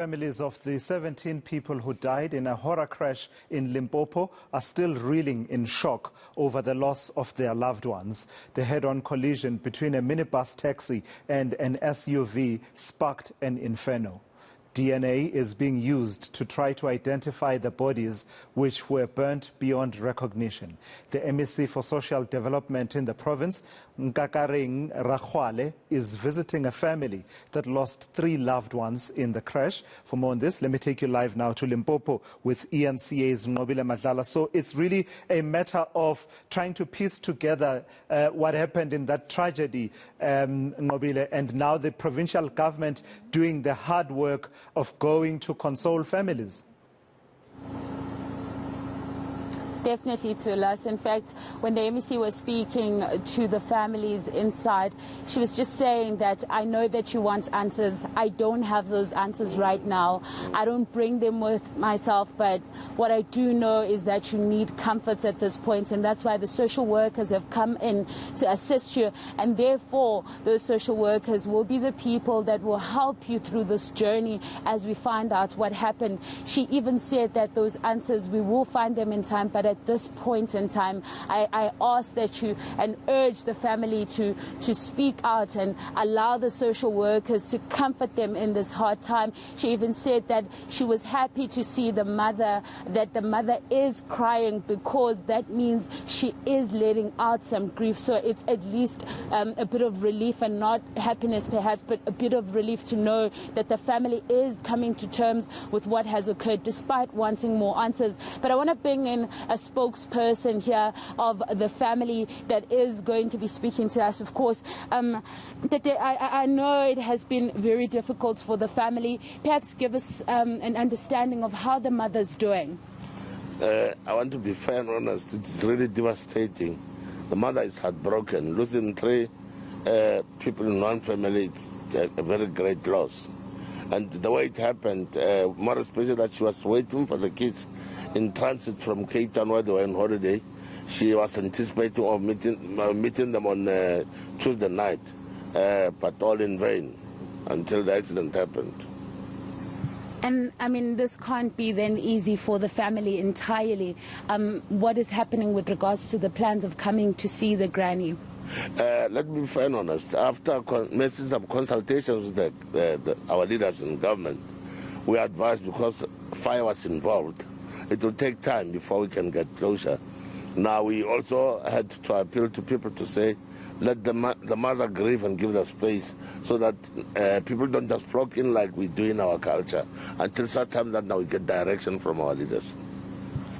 Families of the 17 people who died in a horror crash in Limpopo are still reeling in shock over the loss of their loved ones. The head-on collision between a minibus taxi and an SUV sparked an inferno. DNA is being used to try to identify the bodies which were burnt beyond recognition. The MEC for Social Development in the province, Nqobile, is visiting a family that lost 3 loved ones in the crash. For more on this, let me take you live now to Limpopo with eNCA's Nqobile Madlala. So it's really a matter of trying to piece together what happened in that tragedy, Nqobile, and now the provincial government doing the hard work of going to console families. Definitely, Tulas. In fact, when the MEC was speaking to the families inside, she was just saying that I know that you want answers. I don't have those answers right now. I don't bring them with myself, but what I do know is that you need comfort at this point, and that's why the social workers have come in to assist you, and therefore those social workers will be the people that will help you through this journey as we find out what happened. She even said that those answers, we will find them in time, but at this point in time, I ask that you and urge the family to speak out and allow the social workers to comfort them in this hard time. She even said that she was happy to see the mother, that the mother is crying because that means she is letting out some grief. So it's at least a bit of relief, and not happiness perhaps, but a bit of relief to know that the family is coming to terms with what has occurred despite wanting more answers. But I want to bring in a spokesperson here of the family that is going to be speaking to us. Of course, I know it has been very difficult for the family. Perhaps give us an understanding of how the mother's doing. I want to be fair and honest. It's really devastating. The mother is heartbroken. Losing 3 people in one family, it's a very great loss. And the way it happened, more especially that she was waiting for the kids in transit from Cape Town where they were on holiday. She was anticipating of meeting them on Tuesday night, but all in vain until the accident happened. And I mean, this can't be then easy for the family entirely. What is happening with regards to the plans of coming to see the granny? Let me be fair and honest. After messages of consultations with our leaders in government, we advised, because fire was involved, it will take time before we can get closure. Now we also had to appeal to people to say, let the mother grieve and give the space, so that people don't just flock in like we do in our culture, until such time that now we get direction from our leaders.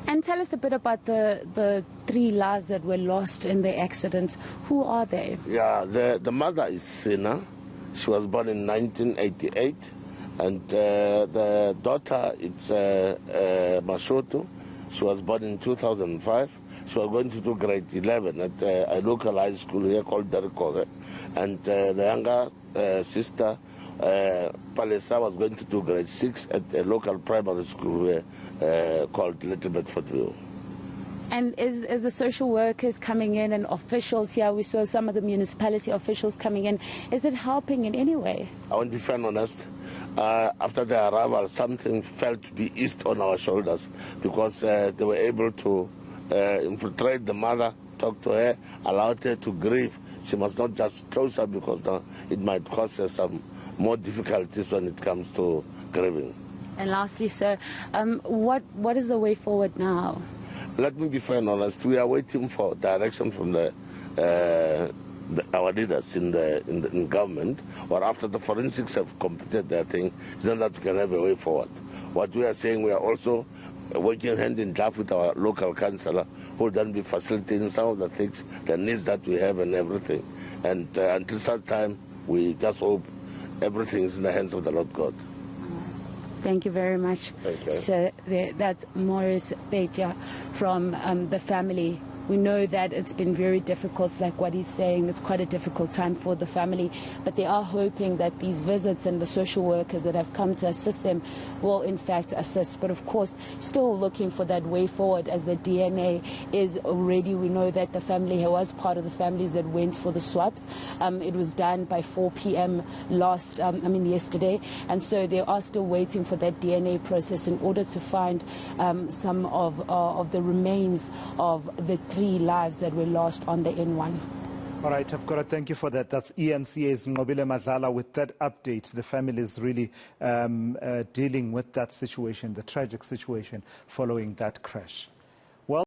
And tell us a bit about the 3 lives that were lost in the accident. Who are they? Yeah, the mother is Sina. She was born in 1988. And the daughter, it's Mashoto. She was born in 2005. She was going to do grade 11 at a local high school here called Derikoge. And the younger sister, Palesa, was going to do grade 6 at a local primary school here called Little Bedfordville. And is the social workers coming in and officials here, we saw some of the municipality officials coming in, is it helping in any way? I want to be fair and honest. After the arrival, something felt to be eased on our shoulders, because they were able to infiltrate the mother, talk to her, allow her to grieve. She must not just close her, because it might cause her some more difficulties when it comes to grieving. And lastly, sir, what is the way forward now? Let me be fair and honest. We are waiting for direction from our leaders in government, or after the forensics have completed their thing, then that we can have a way forward. What we are saying, we are also working hand in glove with our local councillor, who will then be facilitating some of the things, the needs that we have and everything. And until such time, we just hope everything is in the hands of the Lord God. Thank you very much. Thank you. So that's Maurice Beja from the family We know that it's been very difficult, like what he's saying. It's quite a difficult time for the family, but they are hoping that these visits and the social workers that have come to assist them will in fact assist. But of course, still looking for that way forward, as the DNA is already, we know that the family was part of the families that went for the swabs. It was done by 4 p.m. yesterday, and so they are still waiting for that DNA process in order to find some of the remains of the 3 lives that were lost on the N1. All right, I've got to thank you for that. That's eNCA's Nqobile Madlala with that update. The family is really dealing with that situation, the tragic situation following that crash.